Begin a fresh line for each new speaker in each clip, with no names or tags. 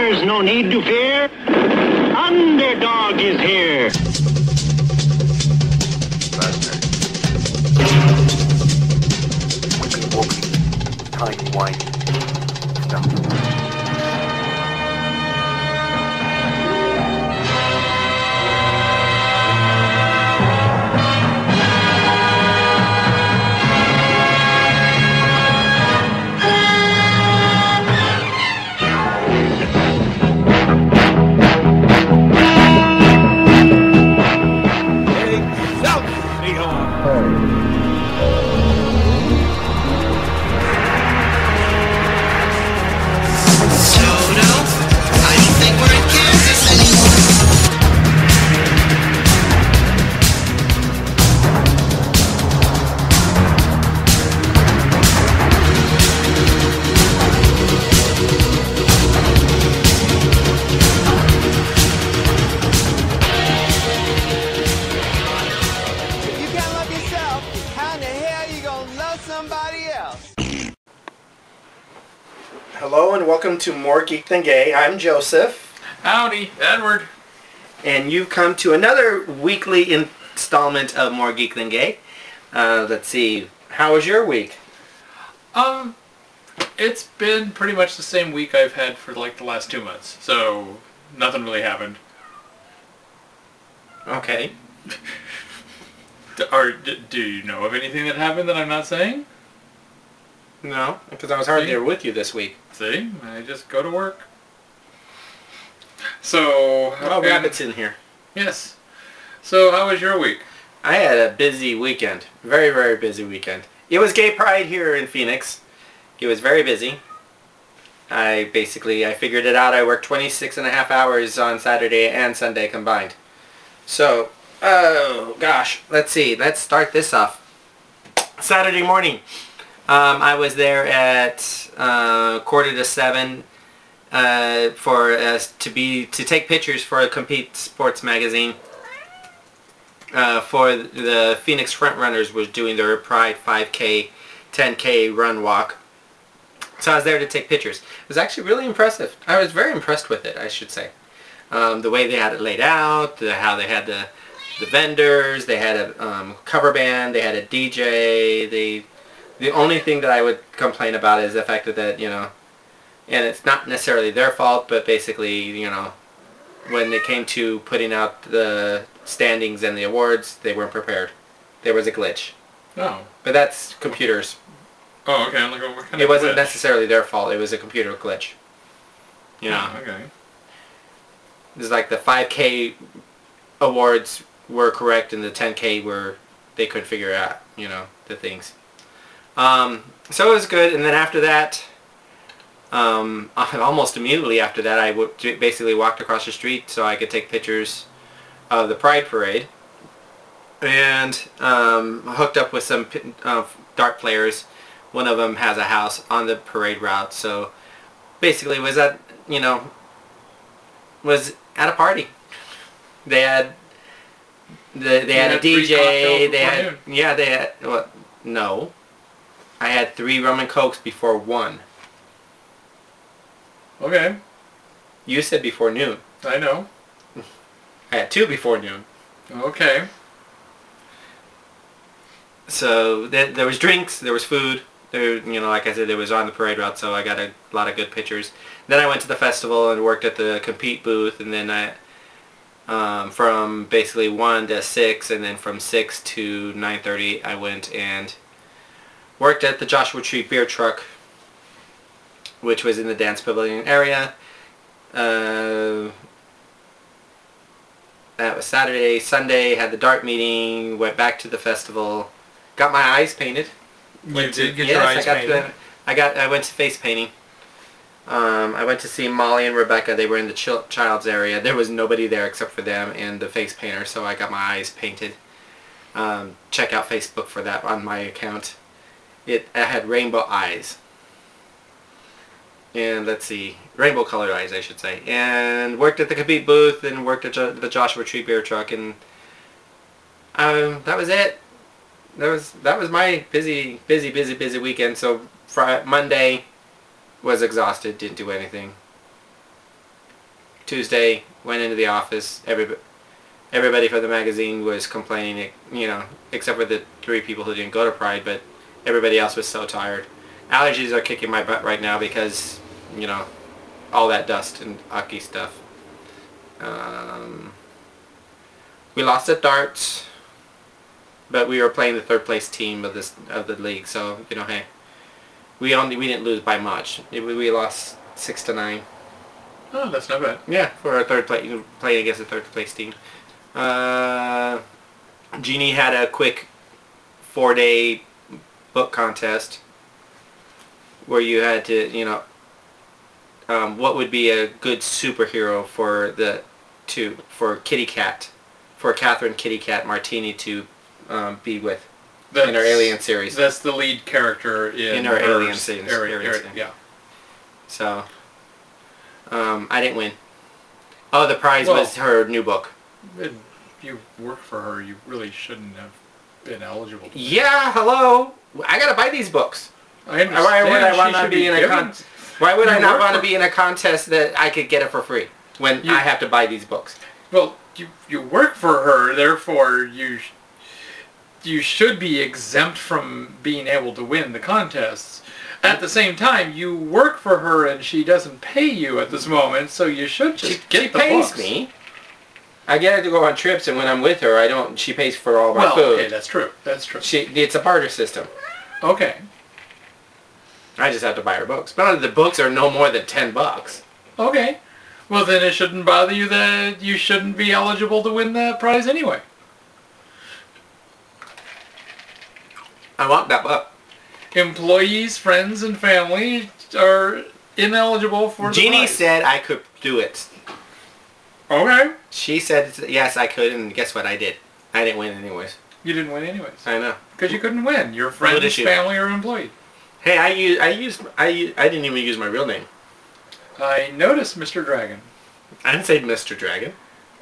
There's no need to fear. Underdog is here.
Tiny white stuff.
Hello and welcome to More Geek Than Gay. I'm Joseph.
Howdy, Edward.
And you've come to another weekly installment of More Geek Than Gay. Let's see, how was your week?
It's been pretty much the same week I've had for like the last 2 months, so nothing really happened.
Okay.
Do you know of anything that happened that I'm not saying?
No, because I was hardly there with you this week.
See, I just go to work. So...
Oh, Rabbit's in here.
Yes. So, how was your week?
I had a busy weekend. Very, very busy weekend. It was Gay Pride here in Phoenix. It was very busy. I figured it out. I worked 26 and a half hours on Saturday and Sunday combined. So, oh gosh, let's see. Let's start this off. Saturday morning. I was there at 6:45 to take pictures for a Compete Sports magazine. For the Phoenix Frontrunners was doing their Pride 5K, 10K run walk. So I was there to take pictures. It was actually really impressive. I was very impressed with it, I should say. The way they had it laid out, how they had the vendors, they had a cover band, they had a DJ, the only thing that I would complain about is the fact that, you know, and it's not necessarily their fault, but basically, you know, when it came to putting out the standings and the awards, they weren't prepared. There was a glitch.
Oh.
But that's computers.
Oh, okay. I'm like, what kind
it
of
wasn't
glitch?
necessarily their fault. It was a computer glitch. You know.
Oh, okay.
It's like the 5K awards were correct and the 10K they couldn't figure out, you know, the things. So it was good, and then after that, almost immediately after that, I basically walked across the street so I could take pictures of the Pride Parade, and hooked up with some dart players. One of them has a house on the parade route, so basically was at a party. They had a DJ. They had no. I had 3 rum and cokes before 1.
Okay.
You said before noon.
I know.
I had 2 before noon.
Okay.
So there was drinks, there was food. There, you know, like I said, it was on the parade route, so I got a lot of good pictures. Then I went to the festival and worked at the Compete booth, and then from basically 1 to 6, and then from 6 to 9:30, I went and worked at the Joshua Tree Beer Truck, which was in the Dance Pavilion area. That was Saturday. Sunday, had the dart meeting, went back to the festival, got my eyes painted.
You did get your eyes painted?
I went to face painting. I went to see Molly and Rebecca. They were in the child's area. There was nobody there except for them and the face painter, so I got my eyes painted. Check out Facebook for that on my account. I had rainbow eyes. And let's see, rainbow colored eyes, I should say. And worked at the Compete booth and worked at the Joshua Tree Beer Truck, and that was it. That was my busy weekend. So Monday was exhausted, didn't do anything. Tuesday, went into the office. Everybody from the magazine was complaining, you know, except for the 3 people who didn't go to Pride, but everybody else was so tired. Allergies are kicking my butt right now because, you know, all that dust and ucky stuff. We lost at darts, but we were playing the 3rd place team of the league, so, you know, hey, we didn't lose by much. We lost 6-9.
Oh, that's not bad.
Yeah, for our 3rd place, playing against the 3rd place team. Jeannie had a quick 4-day book contest where you had to, you know, what would be a good superhero for Catherine Kitty Cat Martini to be with in our Alien series.
That's the lead character in
our
her
Alien series.
Yeah.
So, I didn't win. Oh, the prize was her new book.
You work for her. You really shouldn't have been eligible.
Yeah, hello. I gotta buy these books.
I understand.
Why would I want to be in a Why would I not want to be in a contest that I could get it for free when I have to buy these books?
Well, you work for her, therefore you should be exempt from being able to win the contests. At the same time, you work for her and she doesn't pay you at this moment, so you should just get the books.
She pays me. I get to go on trips, and when I'm with her, I don't. She pays for all my food.
Okay, that's true. That's true.
It's a barter system.
Okay.
I just have to buy her books. But the books are no more than $10.
Okay. Well, then it shouldn't bother you that you shouldn't be eligible to win that prize anyway.
I want that book.
Employees, friends, and family are ineligible for the
Jeannie
prize.
said I could do it.
Okay.
She said yes, I could, and guess what? I did. I didn't win anyways.
You didn't win anyways.
I know.
Because you couldn't win. Your friends, family, or employee.
Hey, I didn't even use my real name.
I noticed, Mr. Dragon.
I didn't say Mr. Dragon.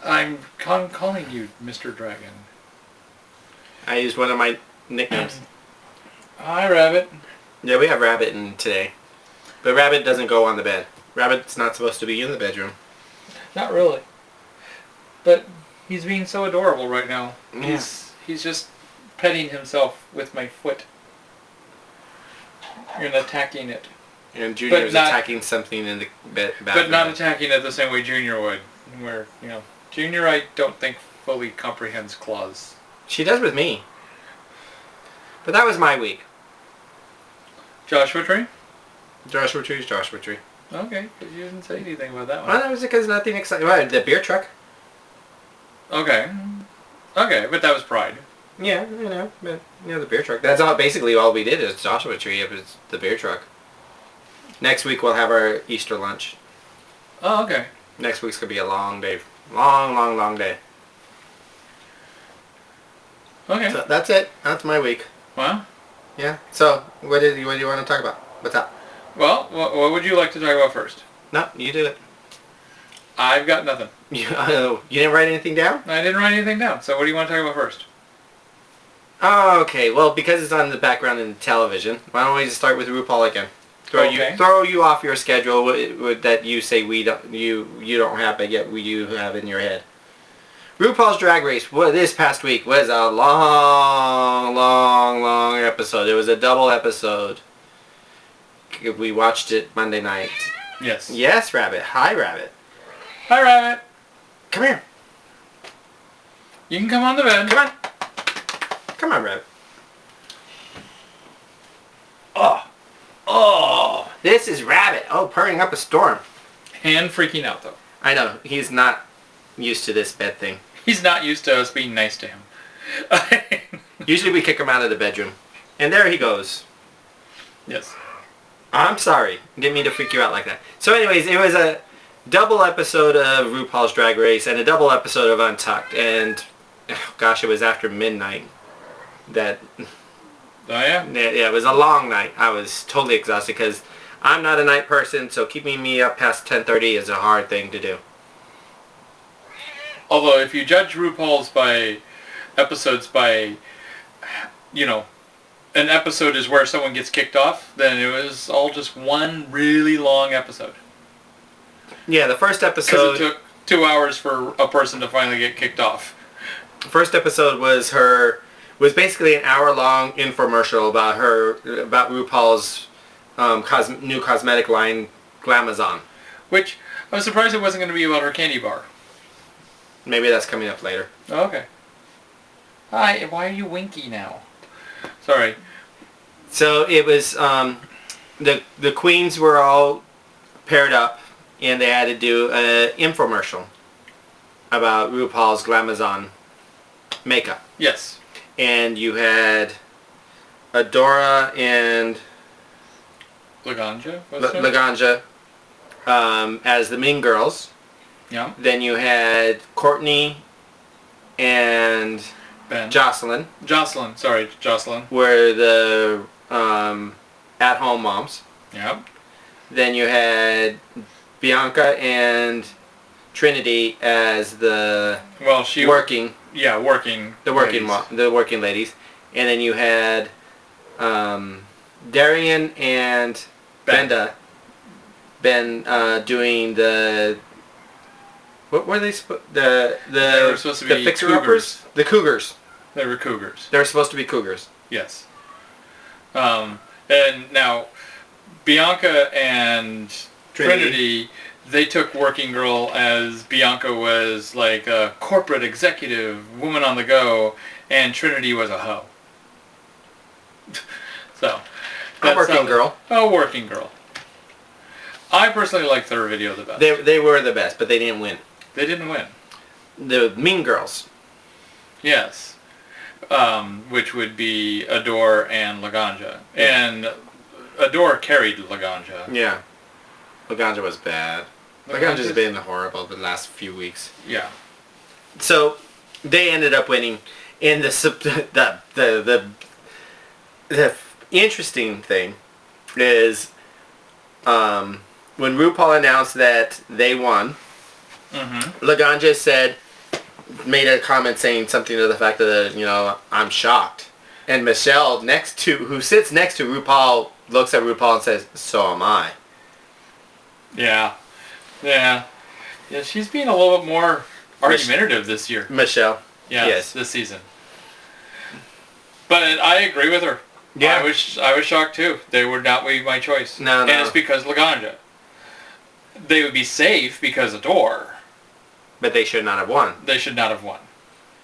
I'm calling you Mr. Dragon.
I used one of my nicknames.
Hi, Rabbit.
Yeah, we have Rabbit in today. But Rabbit doesn't go on the bed. Rabbit's not supposed to be in the bedroom.
Not really. But he's being so adorable right now.
Yeah.
He's just petting himself with my foot. And attacking it.
And Junior's attacking something in the bathroom.
But not attacking it the same way Junior would. Where, you know, Junior I don't think fully comprehends claws.
She does with me. But that was my week.
Joshua Tree?
Joshua Tree's Joshua Tree.
Okay, because you didn't say anything about that one.
Well, that was because nothing exciting. Well, the beer truck.
Okay. Okay, but that was Pride.
Yeah, you know, but, you know, the beer truck. That's basically all we did is Joshua Tree. It was the beer truck. Next week we'll have our Easter lunch.
Oh, okay.
Next week's going to be a long day. Long day.
Okay.
So that's it. That's my week.
Well.
Yeah. So, what do you want to talk about? What's up?
Well, what would you like to talk about first?
No, you do it.
I've got nothing.
You didn't write anything down?
I didn't write anything down. So what do you want to talk about first?
Oh, okay. Well, because it's on the background in television, why don't we just start with RuPaul again? Throw you off your schedule that you say you don't have, but yet you have in your head. RuPaul's Drag Race this past week was a long episode. It was a double episode. We watched it Monday night.
Yes.
Yes, Rabbit. Hi, Rabbit.
Hi, Rabbit.
Come here.
You can come on the bed.
Come on. Come on, Rabbit. Oh, this is Rabbit. Oh, purring up a storm.
And freaking out, though.
I know. He's not used to this bed thing.
He's not used to us being nice to him.
Usually we kick him out of the bedroom. And there he goes.
Yes.
I'm sorry. Didn't mean to freak you out like that. So anyways, it was a double episode of RuPaul's Drag Race and a double episode of Untucked. And, gosh, it was after midnight. That...
Oh, yeah?
Yeah, it was a long night. I was totally exhausted because I'm not a night person, so keeping me up past 10:30 is a hard thing to do.
Although, if you judge RuPaul's episodes by, you know, an episode is where someone gets kicked off, then it was all just one really long episode.
Yeah, the first episode...
Because it took 2 hours for a person to finally get kicked off.
First episode was basically an hour-long infomercial about RuPaul's new cosmetic line, Glamazon.
Which, I was surprised it wasn't going to be about her candy bar.
Maybe that's coming up later.
Oh, okay. Hi, why are you winky now? Sorry.
So it was, the queens were all paired up, and they had to do an infomercial about RuPaul's Glamazon makeup.
Yes.
And you had Adora and
Laganja?
Laganja as the Mean Girls.
Yeah.
Then you had Courtney and
Ben.
Jocelyn
Jocelyn.
were the at-home moms.
Yep.
Then you had Bianca and Trinity as the working ladies, and then you had Darian and Ben doing the what were they they were supposed to be fixer-uppers? The Cougars.
They were Cougars.
They were supposed to be Cougars.
Yes. And now Bianca and Trinity, they took working girl as Bianca was like a corporate executive, woman on the go, and Trinity was a hoe. So,
A working girl.
A working girl. I personally like their video the best.
They were the best, but they didn't win.
They didn't win.
The Mean Girls.
Yes. Which would be Adore and Laganja. And Adore carried Laganja.
Yeah. Laganja was bad. Laganja's been horrible the last few weeks.
Yeah.
So they ended up winning. And the interesting thing is when RuPaul announced that they won, Laganja made a comment saying something to the fact that, I'm shocked. And Michelle, who sits next to RuPaul, looks at RuPaul and says, so am I.
Yeah. Yeah. Yeah, she's being a little bit more argumentative this year.
Michelle.
Yes. This season. But I agree with her.
Yeah.
I was shocked too. They would not be my choice.
No.
And it's because Laganja. They would be safe because Adore.
But they should not have won.
They should not have won.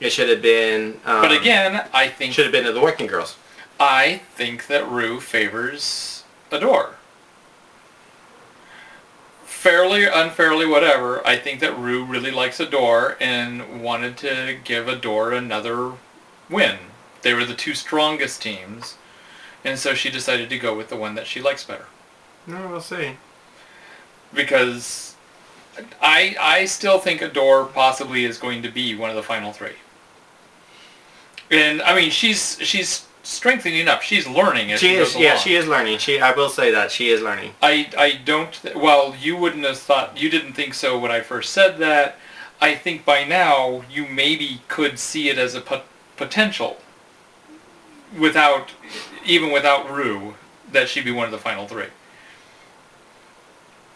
It should have been...
but again, I think...
Should have been the working girls.
I think that Ru favors Adore. Fairly, unfairly, whatever, I think that Ru really likes Adore and wanted to give Adore another win. They were the two strongest teams, and so she decided to go with the one that she likes better.
No, we'll see.
Because I still think Adore possibly is going to be one of the final three. And I mean, she's strengthening up. She's learning as she goes along.
Yeah, she is learning. I will say that she is learning.
I don't. Well, you wouldn't have thought. You didn't think so when I first said that. I think by now you maybe could see it as a potential. Even without Ru, that she'd be one of the final three.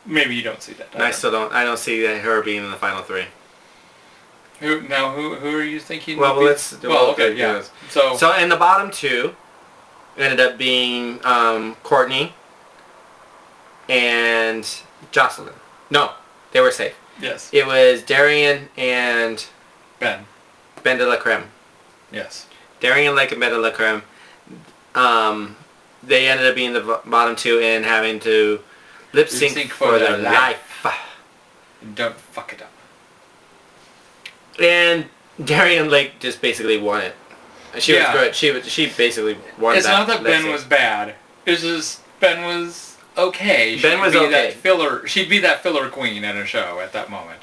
Maybe you don't see that.
I still don't. I don't see her being in the final three.
Who are you thinking?
Well, let's.
Well, okay, yeah.
So in the bottom two, ended up being Courtney and Jocelyn. No, they were safe.
Yes.
It was Darian and
Ben
de la Creme.
Yes.
Darian Lake and Ben de la Creme. They ended up being the bottom two and having to lip sync for their life.
Don't fuck it up.
And Darian Lake just basically won it. She was good. She basically won.
It's not that Ben was bad. It's just Ben was okay.
Ben was okay.
She'd be that filler queen in a show at that moment.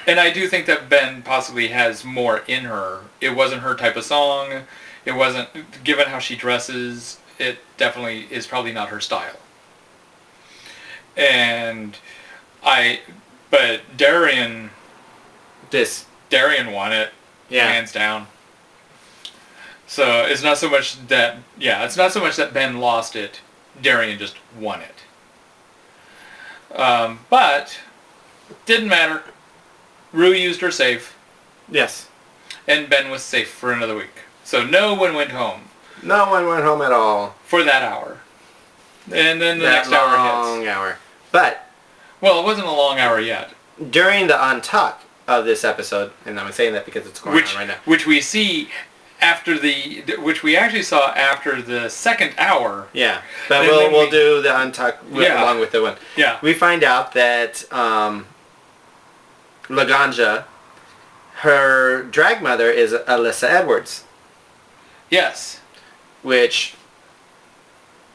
And I do think that Ben possibly has more in her. It wasn't her type of song. It wasn't, given how she dresses, it definitely is probably not her style. But Darian won it, hands down. So it's not so much that Ben lost it, Darian just won it. But didn't matter. Rue used her safe,
Yes.
and Ben was safe for another week. So no one went home
No one went home at all.
for that hour. And then the
That
next hour
long
hits.
hour. But
Well, it wasn't a long hour yet.
during the untuck of this episode, and I'm saying that because it's going on right now.
Which we see after which we actually saw after the second hour.
Yeah, but
And
we'll
then
we'll do the untuck
Yeah.
along with the one.
Yeah.
We find out that Laganja, her drag mother is Alyssa Edwards,
Yes.
which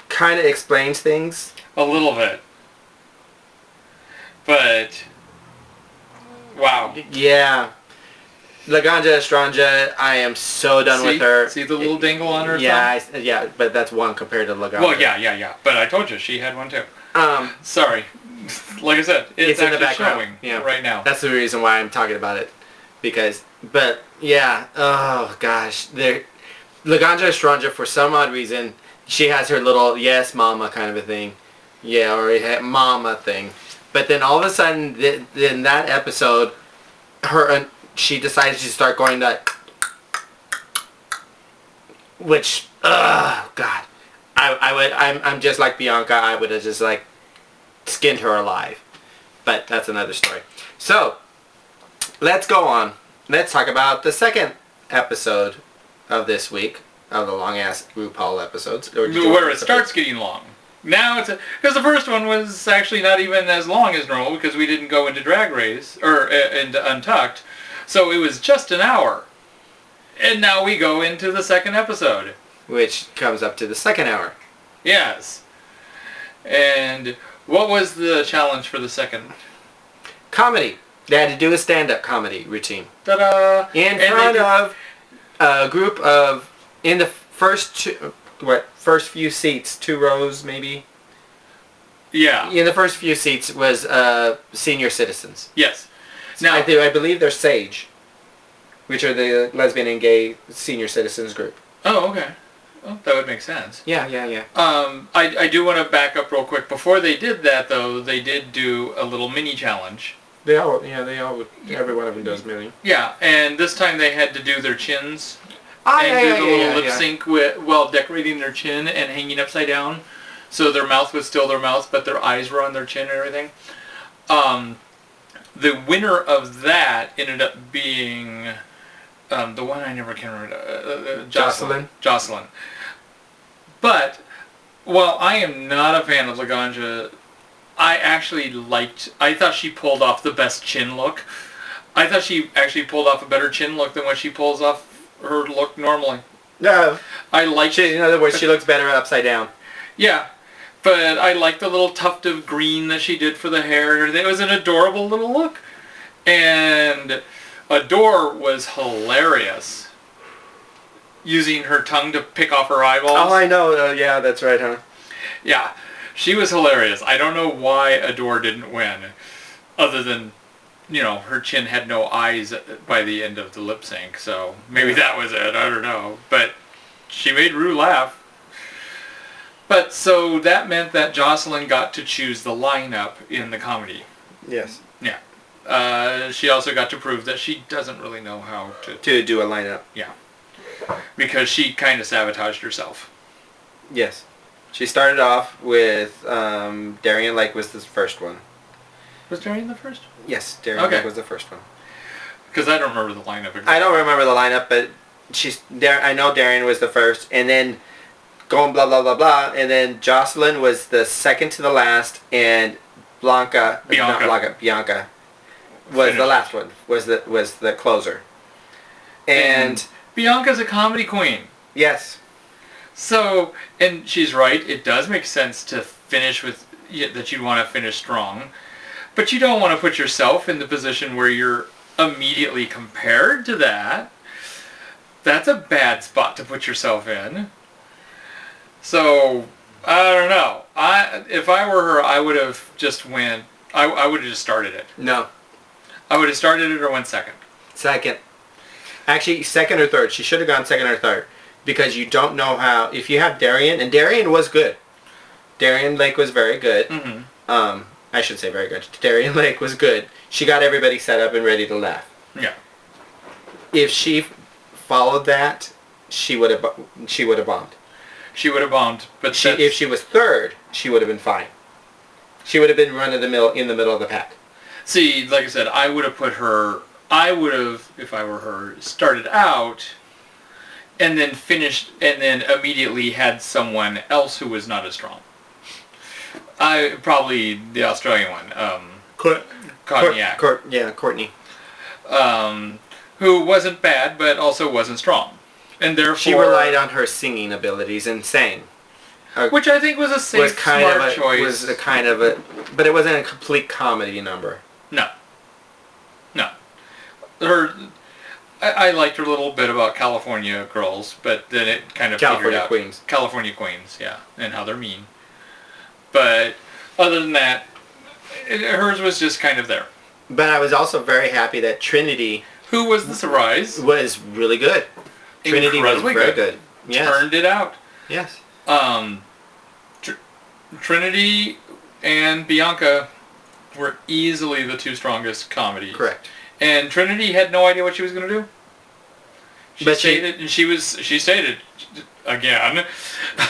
kind of explains things.
A little bit. But wow.
Yeah. Laganja Estranja, I am so done with her.
See the little dingle on her
Yeah,
thumb?
yeah, but that's one compared to Laganja.
Well, yeah. But I told you she had one too.
Um,
Sorry. Like I said, it's
in the
actually
background.
showing
Yeah.
right now.
That's the reason why I'm talking about it, but yeah, oh gosh, Laganja Estranja, for some odd reason, she has her little yes mama kind of a thing, yeah, or mama thing, but then all of a sudden, in that episode, she decides to start going that, which, God, I'm just like Bianca, I would have just like skinned her alive. But that's another story. So, let's go on. Let's talk about the second episode of this week, of the long-ass RuPaul episodes. Or did you
Where
want
it
to-
starts getting long. Now it's because the first one was actually not even as long as normal because we didn't go into Drag Race or into Untucked, so it was just an hour. And now we go into the second episode.
Which comes up to the second hour.
Yes. And what was the challenge for the second?
Comedy. They had to do a stand-up comedy routine.
Ta-da!
In
And
front
they did-
of a group of, in the first first few seats, 2 rows maybe?
Yeah.
In the first few seats was senior citizens.
Yes. Now,
I believe they're SAGE, which are the lesbian and gay senior citizens group.
oh, okay. Well, that would make sense.
Yeah.
I do want to back up real quick. Before they did that, though, they did do a little mini challenge.
They all, every one of them does million.
Yeah, and this time they had to do their chins
Ah,
and do the little lip
yeah.
sync while decorating their chin and hanging upside down. So their mouth was still their mouth, but their eyes were on their chin and everything. The winner of that ended up being the one I never can remember.
Jocelyn.
Jocelyn. But while I am not a fan of Laganja, I thought she pulled off the best chin look. I thought she actually pulled off a better chin look than what she pulls off her look normally.
No.
I liked
In other words, she looks better upside down.
Yeah, but I liked the little tuft of green that she did for the hair. It was an adorable little look. And Adore was hilarious. Using her tongue to pick off her eyeballs.
Oh, I know. Yeah, that's right, huh?
Yeah, she was hilarious. I don't know why Adore didn't win. Other than, her chin had no eyes by the end of the lip sync. So maybe that was it. I don't know. But she made Rue laugh. But so that meant that Jocelyn got to choose the lineup in the comedy.
Yes.
Yeah. She also got to prove that she doesn't really know how to...
To do a lineup.
Yeah. Because she kind of sabotaged herself.
Yes. She started off with Darian Lake was the first one.
Was Darian the first?
Yes, Darian
Okay.
Lake was the first one.
Because I don't remember the lineup exactly.
I don't remember the lineup, but I know Darian was the first, and then going blah blah blah blah, and then Jocelyn was the second to the last, and Bianca was the last one. Was the closer. And
Bianca's a comedy queen.
yes.
So, and she's right, it does make sense to finish with, that you want to finish strong. But you don't want to put yourself in the position where you're immediately compared to that. That's a bad spot to put yourself in. So, I don't know. If I were her, I would have just I would have just started it.
No.
I would have started it or went second.
Second. Actually, second or third. She should have gone second or third. Because you don't know how... If you have Darian... And Darian was good. Darian Lake was very good.
Mm-hmm.
I should say very good. Darien Lake was good. She got everybody set up and ready to laugh.
Yeah.
If she followed that, she would have bombed.
She would have bombed, but
If she was third, she would have been fine. She would have been run of the mill in the middle of the pack.
see, like I said, I would have put her. I would have, if I were her, started out, and then finished, and then immediately had someone else who was not as strong. Probably the Australian one, Cognac,
Courtney.
who wasn't bad, but also wasn't strong, and therefore
She relied on her singing abilities and sang.
which I think was a safe, smart choice.
Was a kind of a, but it wasn't a complete comedy number.
No. I liked her a little bit about California girls, but then it kind of petered out. California Queens, yeah, and how they're mean. But other than that, hers was just kind of there.
But I was also very happy that Trinity,
who was the surprise,
was really good. Trinity was very good. Yes.
Turned it out.
Yes.
Trinity and Bianca were easily the two strongest comedies.
Correct.
And Trinity had no idea what she was going to do. She stated again.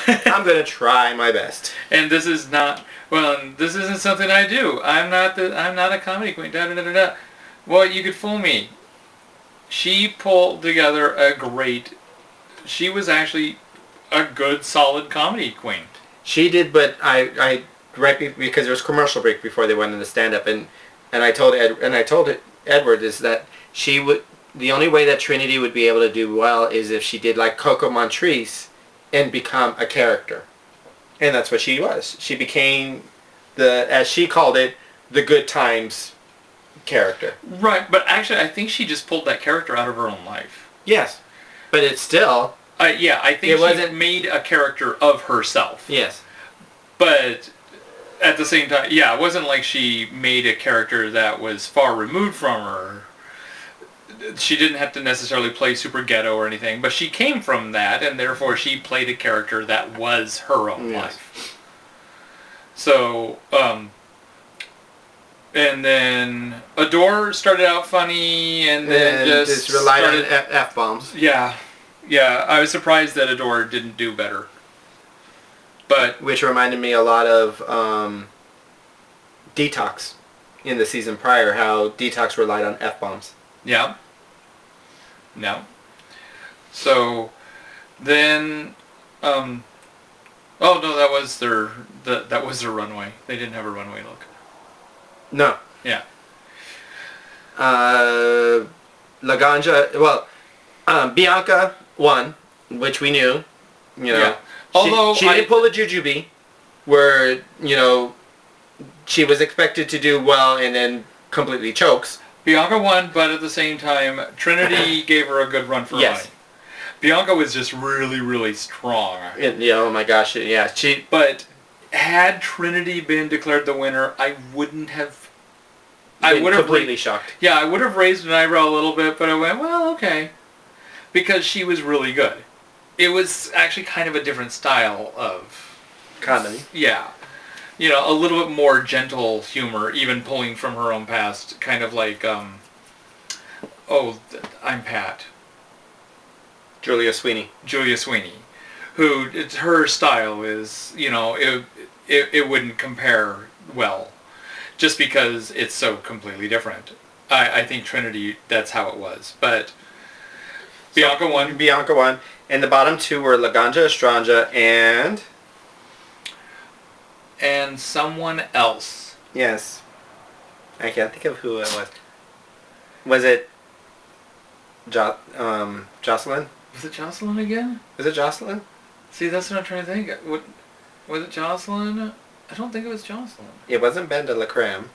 I'm going to try my best.
And this is not, this isn't something I do. I'm not a comedy queen. Da, da, da, da, da. Well, you could fool me. She pulled together she was actually a good, solid comedy queen.
She did, but because there was commercial break before they went into stand-up, and I told Edward is that the only way that Trinity would be able to do well is if she did like Coco Montrese and become a character. And that's what she was. She became as she called it, the good times character.
Right, but actually I think she just pulled that character out of her own life.
Yes. But it's still...
I think she made a character of herself.
Yes.
But at the same time, it wasn't like she made a character that was far removed from her. She didn't have to necessarily play super ghetto or anything, but she came from that, and therefore she played a character that was her own life. So, and then Adore started out funny, and then just
relied on F-bombs.
Yeah, I was surprised that Adore didn't do better. But
which reminded me a lot of Detox in the season prior, how Detox relied on F-bombs.
Yeah. No. So then oh no, that was their runway. They didn't have a runway look.
No.
Yeah.
Laganja, Bianca won, which we knew, you know.
Yeah. Although
she didn't pull the jujube, where, you know, she was expected to do well and then completely chokes.
Bianca won, but at the same time, Trinity gave her a good run for money. Bianca was just really, really strong.
Oh my gosh, yeah.
But had Trinity been declared the winner, I wouldn't have...
completely shocked.
Yeah, I would have raised an eyebrow a little bit, but I went, well, okay. Because she was really good. It was actually kind of a different style of...
comedy.
Yeah. You know, a little bit more gentle humor, even pulling from her own past. Kind of like, I'm Pat.
Julia Sweeney.
Who, her style is, you know, it wouldn't compare well. Just because it's so completely different. I think Trinity, that's how it was. But Bianca won.
And the bottom two were Laganja Estranja
and someone else.
Yes. I can't think of who it was. Was it Jocelyn?
Was it Jocelyn again?
Was it Jocelyn?
See, that's what I'm trying to think. Was it Jocelyn? I don't think it was Jocelyn.
It wasn't Ben de la Creme.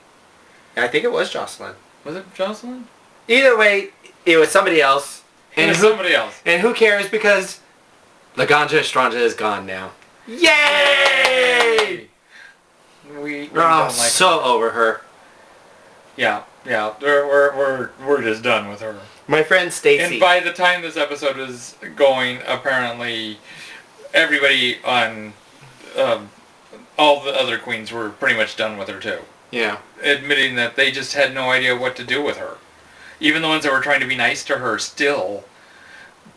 I think it was Jocelyn.
Was it Jocelyn?
Either way, it was somebody else. And who cares, because Laganja Estranja is gone now. Yay!
We don't like
so her. Over her.
Yeah. We're just done with her.
My friend Stacy.
And by the time this episode is going, apparently everybody on all the other queens were pretty much done with her too.
Yeah.
admitting that they just had no idea what to do with her. Even the ones that were trying to be nice to her still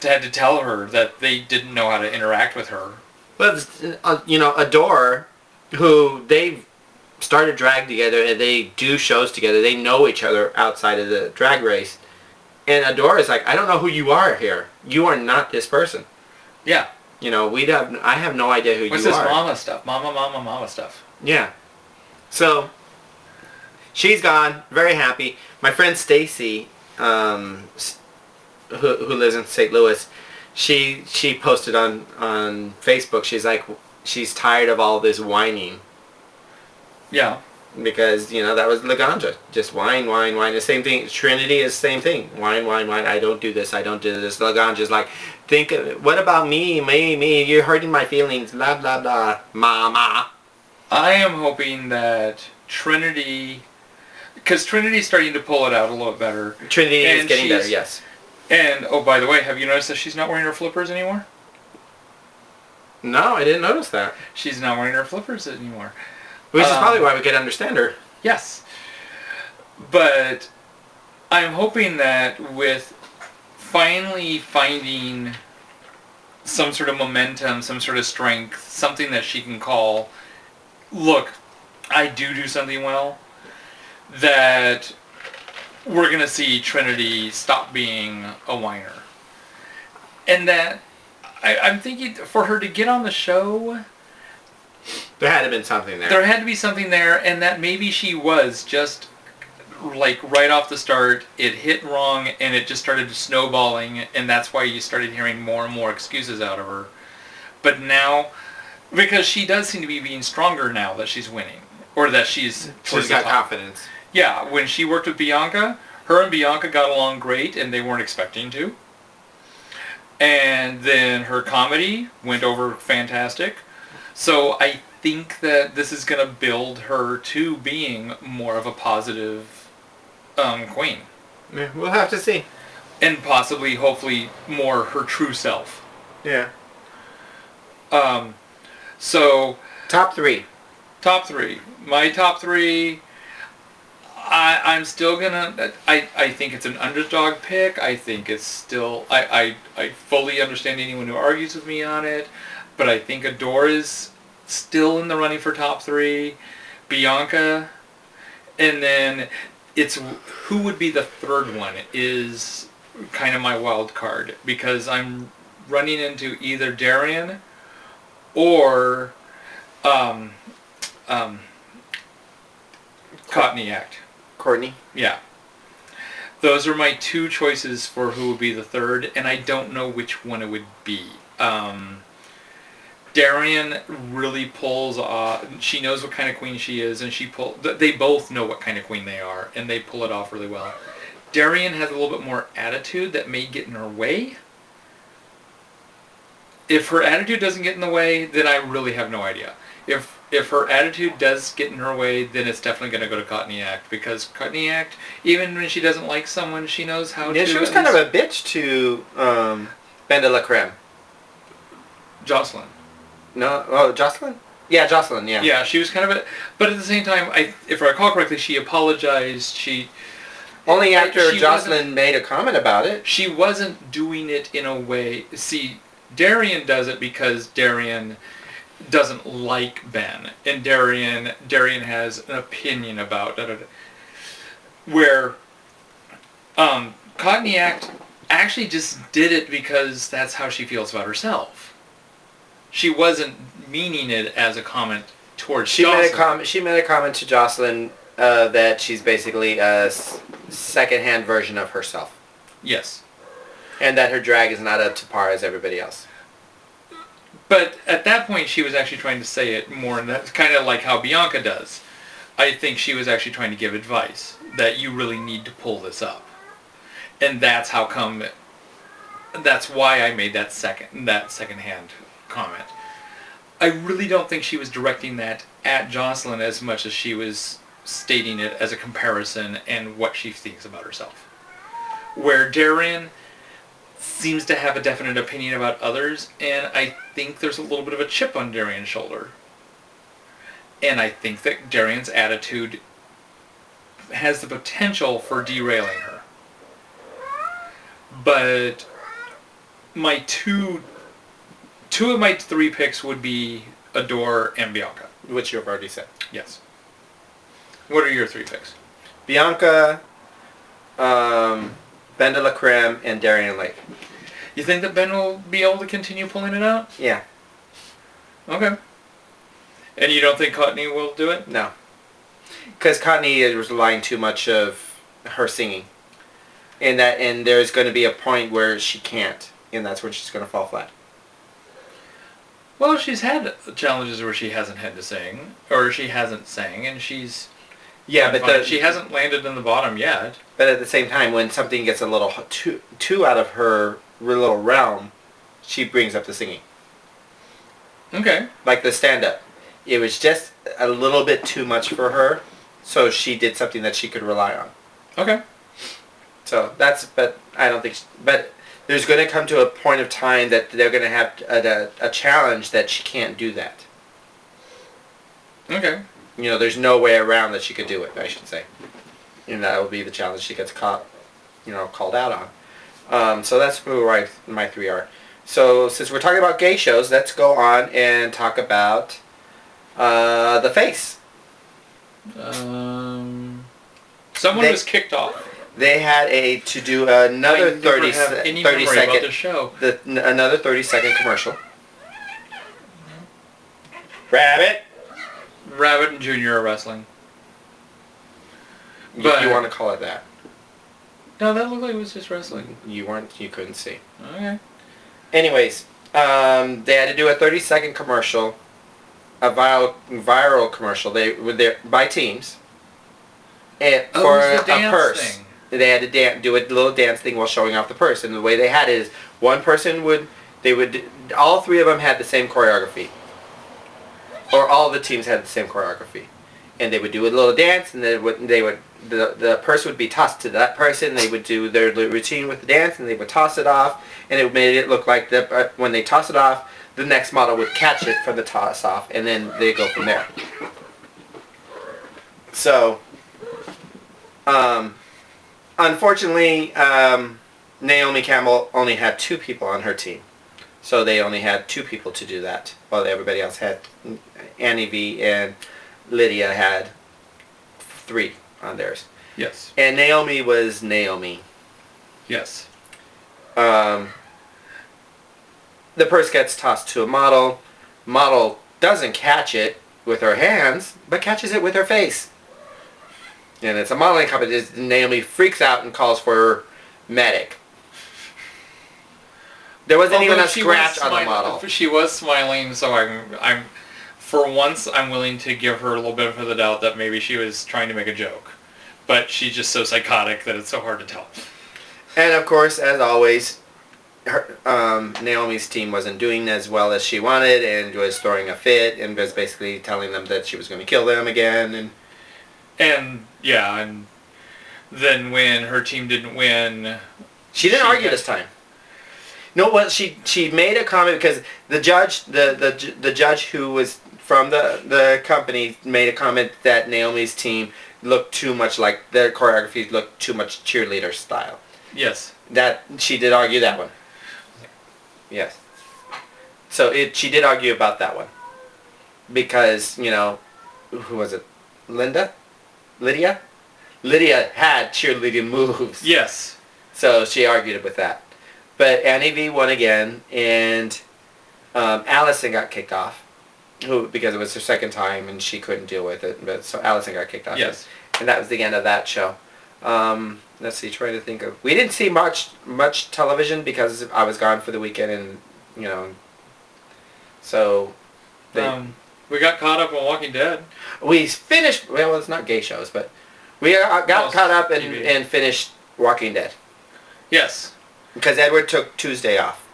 had to tell her that they didn't know how to interact with her.
Well, Adore, who they've started drag together and they do shows together. They know each other outside of the drag race. And Adore is like, I don't know who you are here. You are not this person.
Yeah.
I have no idea who
What's
you
this
are.
mama stuff? Mama stuff.
Yeah. So, she's gone. Very happy. My friend Stacy, who lives in St. Louis, she posted on Facebook. She's like, she's tired of all this whining.
Yeah.
Because, that was Laganja. Just whine. The same thing. Trinity is the same thing. Whine. I don't do this. Laganja's like, what about me? You're hurting my feelings. Blah, blah, blah. Mama.
I am hoping that Trinity... Because Trinity's starting to pull it out a little bit better.
Trinity is getting better, yes.
And, oh, by the way, have you noticed that she's not wearing her flippers anymore?
No, I didn't notice that.
She's not wearing her flippers anymore.
Which is probably why we could understand her.
Yes. But I'm hoping that with finally finding some sort of momentum, some sort of strength, something that she can call, look, I do something well, that we're going to see Trinity stop being a whiner. And that I'm thinking for her to get on the show...
There had to have been something there.
There had to be something there, and that maybe she was just, like, right off the start, it hit wrong, and it just started snowballing, and that's why you started hearing more and more excuses out of her. But now, because she does seem to be being stronger now that she's winning, or that she's
got confidence.
Yeah, when she worked with Bianca, her and Bianca got along great, and they weren't expecting to. And then her comedy went over fantastic. So I think that this is going to build her to being more of a positive queen.
Yeah, we'll have to see.
And possibly, hopefully, more her true self.
Yeah.
So...
Top three.
My top three... I'm still gonna... I think it's an underdog pick. I think it's still... I fully understand anyone who argues with me on it. But I think Adore is still in the running for top three. Bianca. And then it's who would be the third one is kind of my wild card. Because I'm running into either Darian or
Courtney.
Yeah. Those are my two choices for who would be the third, and I don't know which one it would be. Darian really pulls off. She knows what kind of queen she is, and they both know what kind of queen they are, and they pull it off really well. Darian has a little bit more attitude that may get in her way. If her attitude doesn't get in the way, then I really have no idea. If her attitude does get in her way, then it's definitely going to go to Courtney Act, because Courtney Act, even when she doesn't like someone, she knows how to...
Yeah, she was kind of a bitch to Ben de la Creme.
Jocelyn.
No? Oh, Jocelyn? Yeah, Jocelyn, yeah.
Yeah, she was kind of a... But at the same time, if I recall correctly, she apologized.
Only after Jocelyn made a comment about it.
She wasn't doing it in a way... See, Darian does it because Darian doesn't like Ben. And Darian has an opinion about... Where Courtney Act actually just did it because that's how she feels about herself. She wasn't meaning it as a comment towards Jocelyn.
She made a comment to Jocelyn that she's basically a second-hand version of herself.
Yes.
And that her drag is not up to par as everybody else.
But at that point, she was actually trying to say it more, and that's kind of like how Bianca does. I think she was actually trying to give advice that you really need to pull this up. And that's how come... That's why I made that second-hand comment. I really don't think she was directing that at Jocelyn as much as she was stating it as a comparison and what she thinks about herself. Where Darian seems to have a definite opinion about others, and I think there's a little bit of a chip on Darian's shoulder. And I think that Darian's attitude has the potential for derailing her. But my two of my 3 picks would be Adore and Bianca.
Which you've already said.
Yes. What are your 3 picks?
Bianca, Ben de la Creme, and Darian Lake.
You think that Ben will be able to continue pulling it out?
Yeah.
Okay. And you don't think Courtney will do it?
No. Because Courtney is relying too much of her singing. And there's going to be a point where she can't. And that's when she's going to fall flat.
Well, she's had challenges where she hasn't had to sing, or she hasn't sang, and she's...
Yeah, but
she hasn't landed in the bottom yet.
But at the same time, when something gets a little too out of her little realm, she brings up the singing.
Okay.
Like the stand-up. It was just a little bit too much for her, so she did something that she could rely on.
Okay.
So that's, but I don't think, but there's going to come to a point of time that they're going to have a challenge that she can't do that.
Okay.
You know, there's no way around that she could do it, I should say. And that will be the challenge she gets called out on. So that's who my 3 are. So since we're talking about gay shows, let's go on and talk about The Face.
Someone was kicked off.
They had to do another 30
second about the show.
Another 30-second commercial. Rabbit
and Junior are wrestling.
You
But-
want to call it that?
No, that looked like it was just wrestling.
You couldn't see.
Okay.
Anyways, they had to do a 30-second commercial, a viral commercial. They were there by teams, and for
it was
a
the dance
purse.
thing.
They had to do a little dance thing while showing off the purse. And the way they had it is, one person all 3 of them had the same choreography, or all the teams had the same choreography, and they would do a little dance, and the purse would be tossed to that person. They would do their routine with the dance, and they would toss it off, and it made it look like when they toss it off, the next model would catch it from the toss off, and then they go from there. So, unfortunately, Naomi Campbell only had 2 people on her team, so they only had 2 people to do that, while everybody else had, Annie V and Lydia had 3 on theirs.
Yes.
And Naomi was Naomi.
Yes.
The purse gets tossed to a model. Model doesn't catch it with her hands, but catches it with her face. And it's a modeling competition. Naomi freaks out and calls for medic. There wasn't even a scratch on the model.
She was smiling, so I'm for once I'm willing to give her a little bit of the doubt that maybe she was trying to make a joke. But she's just so psychotic that it's so hard to tell.
And of course, as always, Naomi's team wasn't doing as well as she wanted, and was throwing a fit, and was basically telling them that she was going to kill them again. And
then when her team didn't win,
she didn't argue this time. No, well, she made a comment because the judge, the judge who was from the company, made a comment that Naomi's team looked too much like, their choreography looked too much cheerleader style.
Yes.
That she did argue that one. Yes. So she did argue about that one. Because, who was it? Lydia? Lydia had cheerleading moves.
Yes.
So she argued with that. But Annie V won again, and Allison got kicked off. Because it was her second time and she couldn't deal with it. But so Allison got kicked off.
Yes.
And that was the end of that show. Let's see, trying to think of... We didn't see much television because I was gone for the weekend, and, so...
we got caught up on Walking Dead.
We finished... Well, it's not gay shows, but... We got caught up and finished Walking Dead.
Yes.
Because Edward took Tuesday off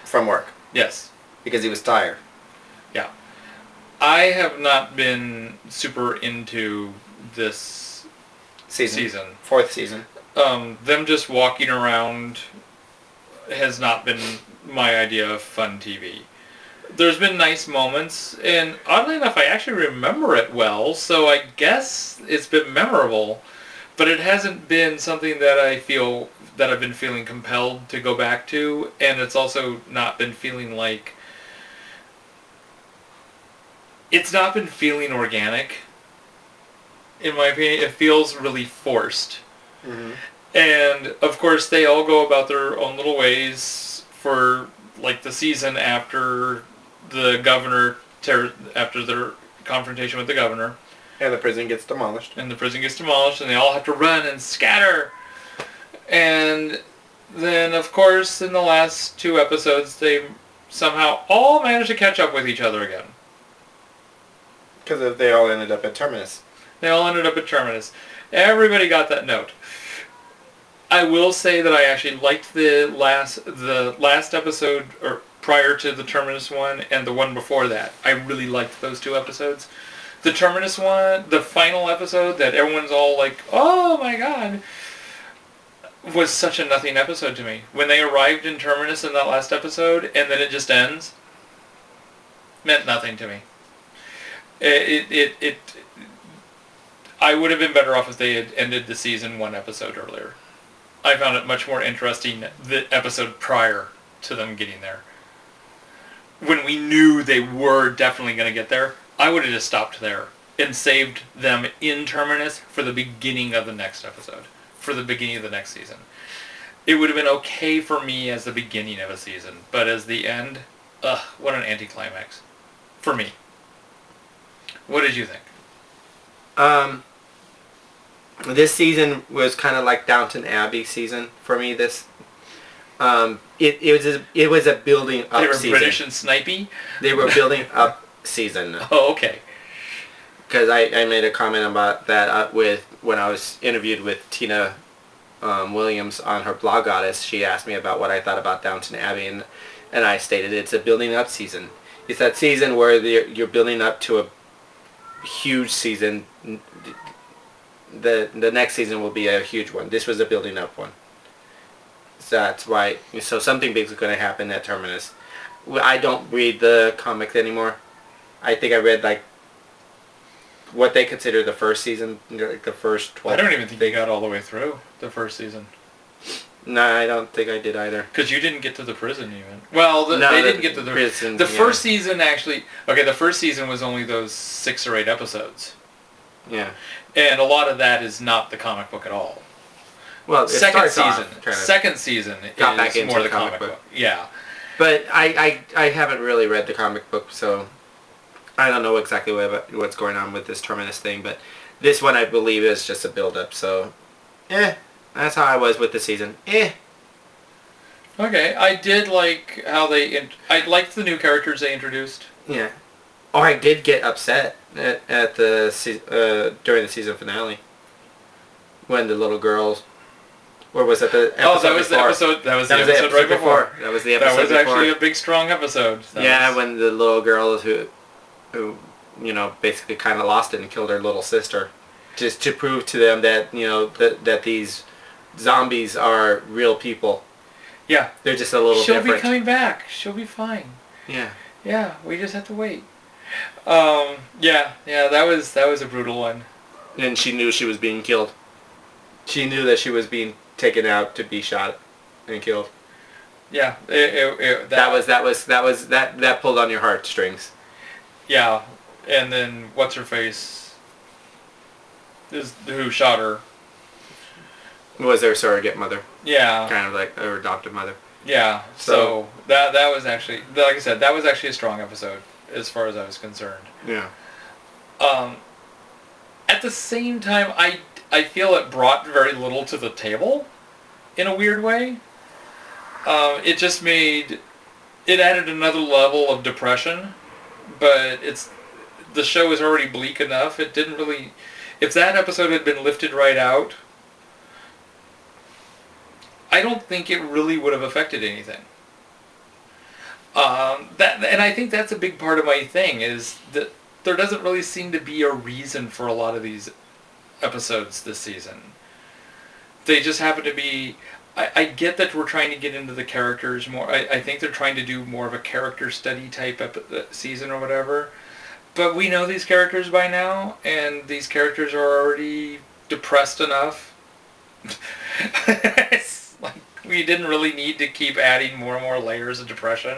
from work.
Yes.
Because he was tired.
Yeah. I have not been super into this season.
4th season.
Them just walking around has not been my idea of fun TV. There's been nice moments, and oddly enough, I actually remember it well, so I guess it's been memorable. But it hasn't been something that I've been feeling compelled to go back to, and it's also not been feeling like... It's not been feeling organic, in my opinion. It feels really forced.
Mm-hmm.
And, of course, they all go about their own little ways for, like, the season after the governor... after their confrontation with the governor.
And the prison gets demolished.
And they all have to run and scatter. And then, of course, in the last 2 episodes, they somehow all managed to catch up with each other again.
Because they all ended up at Terminus.
Everybody got that note. I will say that I actually liked the last episode, or prior to the Terminus one, and the one before that. I really liked those 2 episodes. The Terminus one, the final episode that everyone's all like, oh my god, was such a nothing episode to me. When they arrived in Terminus in that last episode, and then it just ends, meant nothing to me. I would have been better off if they had ended the season 1 episode earlier. I found it much more interesting the episode prior to them getting there. When we knew they were definitely going to get there, I would have just stopped there and saved them in Terminus for the beginning of the next episode, for the beginning of the next season. It would have been okay for me as the beginning of a season, but as the end, what an anticlimax. For me. What did you think?
This season was kind of like Downton Abbey season for me. It was a building up
They were
season.
British and snipey?
They were building up season.
Oh, okay.
Because I made a comment about that when I was interviewed with Tina Williams on her blog Goddess. She asked me about what I thought about Downton Abbey, and I stated it's a building up season. It's that season where you're building up to a huge season. The next season will be a huge one. This was a building up one. So that's why. So something big is going to happen at Terminus. I don't read the comics anymore. I think I read like what they consider the first season, like the first 12.
I don't even think they got all the way through the first season.
No, I don't think I did either.
Because you didn't get to the prison even. Well, they didn't get to the
prison.
The first season actually... Okay, the first season was only those 6 or 8 episodes.
Yeah.
And a lot of that is not the comic book at all.
Well,
second season
got back
is
into
more
the
the comic book. Yeah.
But I haven't really read the comic book, so I don't know exactly what's going on with this Terminus thing, but this one I believe is just a build-up, so that's how I was with the season.
Okay, I did like how I liked the new characters they introduced.
Yeah. Oh, I did get upset at the during the season finale when the little girls. Or was it the episode
that was
before?
the episode. That was the episode right before.
That was the episode before.
That was actually a big, strong episode.
When the little girls who basically kind of lost it and killed her little sister, just to prove to them that that these zombies are real people.
Yeah.
They're just a little different.
She'll be coming back. She'll be fine.
Yeah.
Yeah, we just have to wait. That was a brutal one.
And she knew she was being killed. She knew that she was being taken out to be shot and killed.
Yeah,
that pulled on your heartstrings.
Yeah, and then what's her face is who shot her.
Was their surrogate mother.
Yeah.
Kind of like her adopted mother.
Yeah. So that was actually, like I said, that was actually a strong episode as far as I was concerned.
Yeah.
At the same time, I feel it brought very little to the table in a weird way. It just added another level of depression, but the show is already bleak enough. It didn't really, if that episode had been lifted right out, I don't think it really would have affected anything. And I think that's a big part of my thing, is that there doesn't really seem to be a reason for a lot of these episodes this season. They just happen to be... I get that we're trying to get into the characters more. I think they're trying to do more of a character study type season or whatever. But we know these characters by now, and these characters are already depressed enough. It's like we didn't really need to keep adding more and more layers of depression.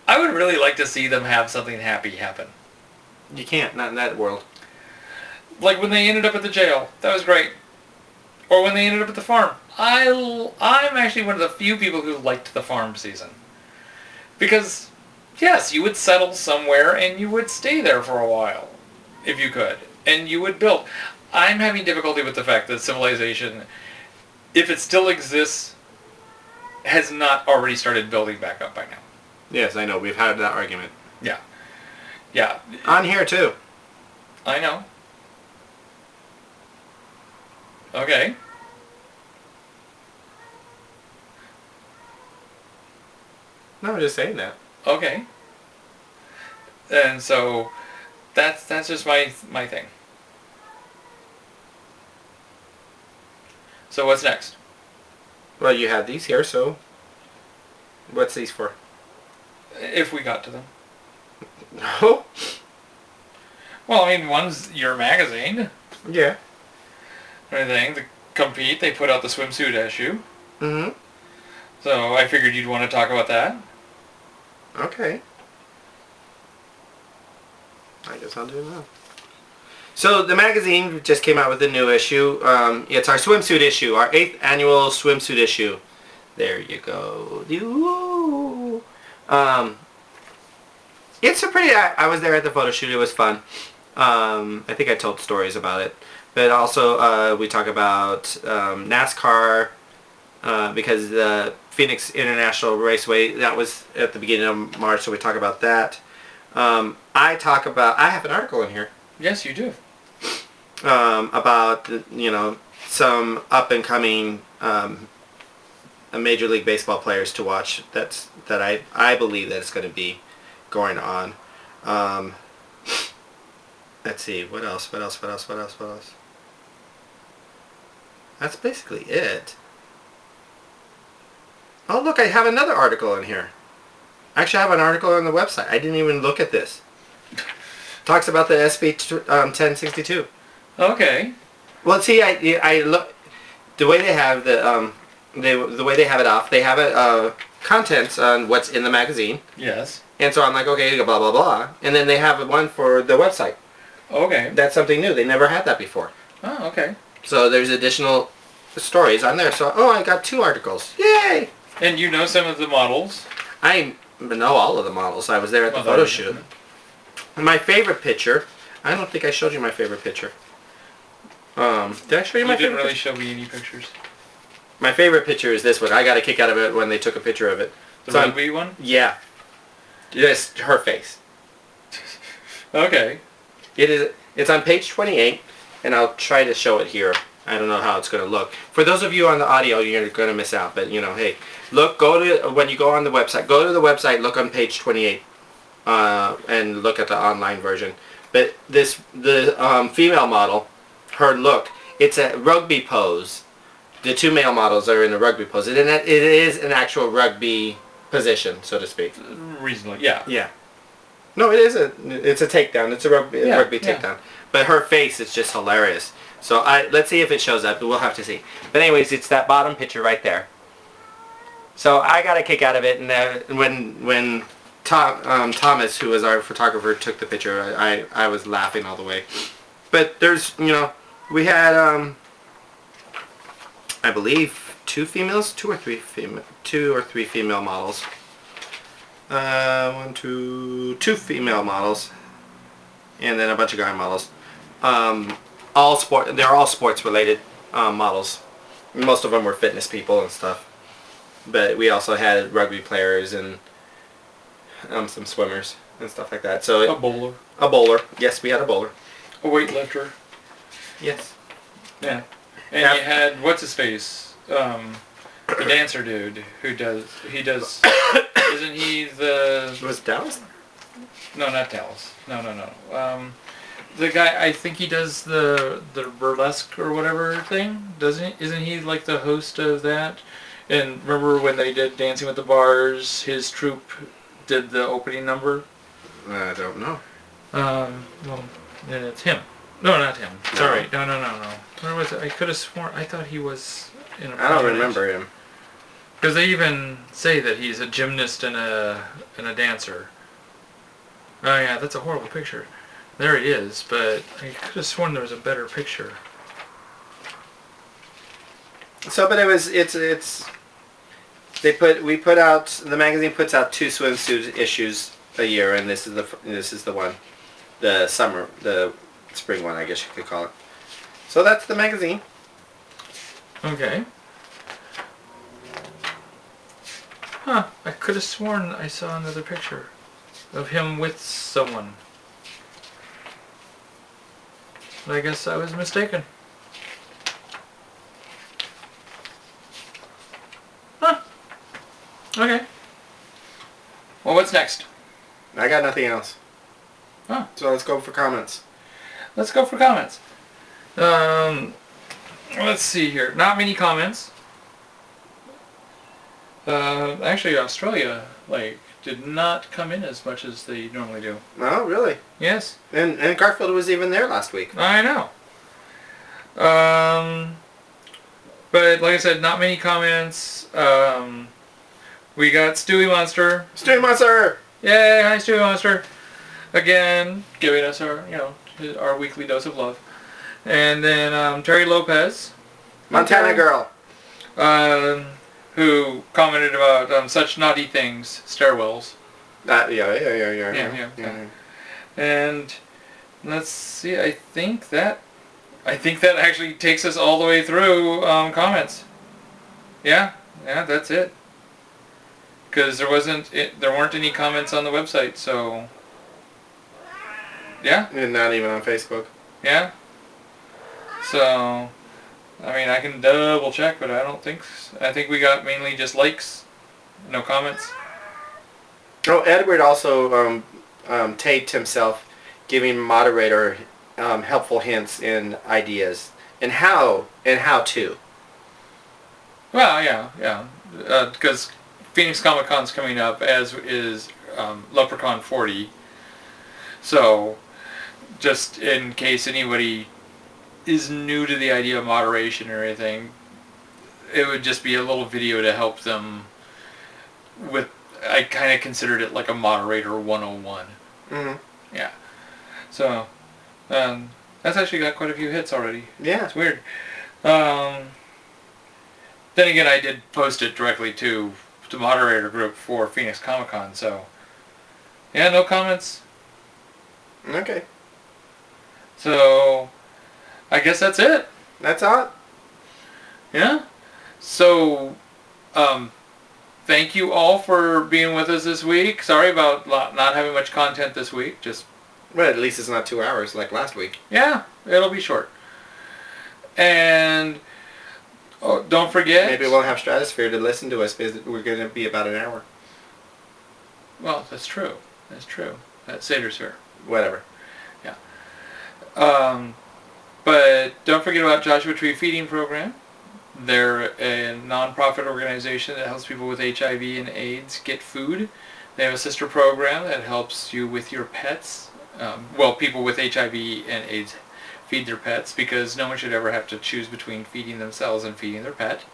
I would really like to see them have something happy happen.
You can't, not in that world.
Like when they ended up at the jail. That was great. Or when they ended up at the farm. I'm actually one of the few people who liked the farm season. Because, yes, you would settle somewhere and you would stay there for a while. If you could. And you would build. I'm having difficulty with the fact that civilization, if it still exists, has not already started building back up by now.
Yes, I know. We've had that argument.
Yeah. Yeah.
On here, too.
I know. Okay.
No, I'm just saying that.
Okay. And so, that's just my thing. So what's next?
Well, you have these here, so... What's these for?
If we got to them.
No?
Well, I mean, one's your magazine.
Yeah.
Everything. To compete, they put out the swimsuit issue.
Mm-hmm.
So I figured you'd want to talk about that.
Okay. I guess I'll do it now. So the magazine just came out with a new issue. It's our swimsuit issue, our 8th annual swimsuit issue. There you go. It's a pretty... I was there at the photo shoot. It was fun. I think I told stories about it. But also we talk about NASCAR because the Phoenix International Raceway, that was at the beginning of March, so we talk about that. I have an article in here.
Yes, you do.
About, you know, some up-and-coming Major League Baseball players to watch that I believe that it's going to be going on. Let's see, what else? That's basically it. Oh, look, I have another article in here. Actually, I have an article on the website. I didn't even look at this. Talks about the SB 1062.
Okay.
Well, see, I look the way they have the way they have it off. They have it contents on what's in the magazine.
Yes.
And so I'm like, okay, blah blah blah, and then they have one for the website.
Okay.
That's something new. They never had that before.
Oh, okay.
So there's additional stories on there. So I got 2 articles. Yay!
And you know some of the models.
I know all of the models. I was there at the photo shoot. My favorite picture. I don't think I showed you my favorite picture. Did I show you my favorite? You
didn't really
picture?
show me any pictures.
My favorite picture is this one. I got a kick out of it when they took a picture of it.
The rugby one?
Yeah. Just her face.
Okay.
It's on page 28, and I'll try to show it here. I don't know how it's going to look. For those of you on the audio, you're going to miss out. But, you know, hey, when you go on the website, go to the website, look on page 28, and look at the online version. But the female model, her look, it's a rugby pose. The 2 male models are in a rugby pose. And it is an actual rugby position, so to speak.
Reasonably, yeah.
Yeah. No, it is it's a takedown. It's a rugby takedown. Yeah. But her face is just hilarious. So let's see if it shows up. We'll have to see. But anyways, it's that bottom picture right there. So I got a kick out of it, and when Thomas, who was our photographer, took the picture, I was laughing all the way. But there's, you know, we had I believe 2 females, 2 or 3 female models. 2 female models, and then a bunch of guy models. They're all sports related models. Most of them were fitness people and stuff. But we also had rugby players and some swimmers and stuff like that. So
a bowler.
A bowler. Yes, we had a bowler.
A weightlifter.
Yes.
Yeah. And you had what's his face? The dancer dude who does isn't he the...
Was Dallas?
No, not Dallas. No. The guy, I think he does the burlesque or whatever thing, doesn't he? Isn't he like the host of that? And remember when they did Dancing with the Bars, his troupe did the opening number?
I don't know.
Well, then it's him. No, not him.
No.
Sorry. No. Where was it? I could have sworn. I thought he was in a
I don't remember him.
Because they even say that he's a gymnast and a dancer. Oh yeah, that's a horrible picture. There he is, but I could have sworn there was a better picture.
So, but the magazine puts out 2 swimsuit issues a year, and this is the one, the spring one, I guess you could call it. So that's the magazine.
Okay. Huh, I could have sworn I saw another picture of him with someone. But I guess I was mistaken. Huh. Okay. Well, what's next?
I got nothing else.
Huh.
So let's go for comments.
Let's go for comments. Let's see here. Not many comments. Actually, Australia, did not come in as much as they normally do.
Oh, really?
Yes.
And Garfield was even there last week.
I know. But like I said, not many comments. We got Stewie Monster.
Stewie Monster!
Yay, hi Stewie Monster. Again, giving us our weekly dose of love. And then Terry Lopez.
Montana Girl.
Who commented about such naughty things, stairwells.
Yeah.
And let's see, I think that actually takes us all the way through comments. Yeah, that's it. Because there weren't any comments on the website, so yeah.
And not even on Facebook.
Yeah. So, I mean, I can double check, but I don't think. I think we got mainly just likes, no comments.
Oh, Edward also taped himself giving moderator helpful hints and ideas and how to.
Well, yeah. Because Phoenix Comic Con's coming up, as is Leprechaun 40. So, just in case anybody is new to the idea of moderation or anything, it would just be a little video to help them with. I kind of considered it like a moderator 101.
Mm-hmm.
Yeah. So, that's actually got quite a few hits already.
Yeah.
It's weird. Then again, I did post it directly to the moderator group for Phoenix Comic Con, so yeah, no comments.
Okay.
So, I guess that's it.
That's all.
Yeah. So, thank you all for being with us this week. Sorry about not having much content this week.
Well, at least it's not 2 hours like last week.
Yeah, it'll be short. And don't forget.
Maybe we'll have Stratosphere to listen to us because we're going to be about an hour.
Well, that's true. That's Satyrosphere.
Whatever.
Yeah. But don't forget about Joshua Tree Feeding Program. They're a non-profit organization that helps people with HIV and AIDS get food. They have a sister program that helps you with your pets. People with HIV and AIDS feed their pets because no one should ever have to choose between feeding themselves and feeding their pet.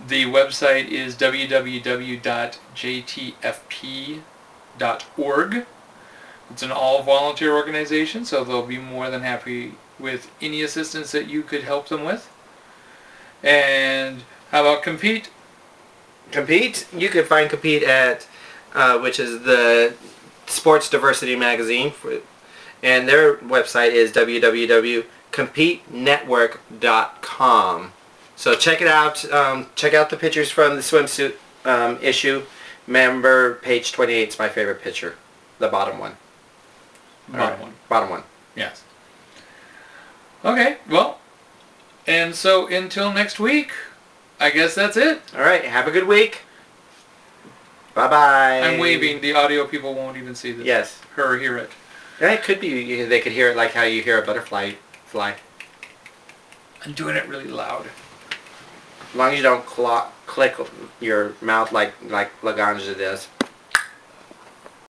The website is www.jtfp.org. It's an all-volunteer organization, so they'll be more than happy with any assistance that you could help them with. And how about Compete?
Compete? You can find Compete at, which is the Sports Diversity magazine, and their website is www.competenetwork.com. So check it out. Check out the pictures from the swimsuit issue. Remember, page 28 is my favorite picture. The bottom one. Bottom one.
Yes. Okay, well, and so until next week, I guess that's it.
All right, have a good week. Bye-bye.
I'm waving. The audio people won't even see this.
Yes.
Or hear it.
Yeah, it could be. They could hear it like how you hear a butterfly fly.
I'm doing it really loud.
As long as you don't click your mouth like Lagrange does.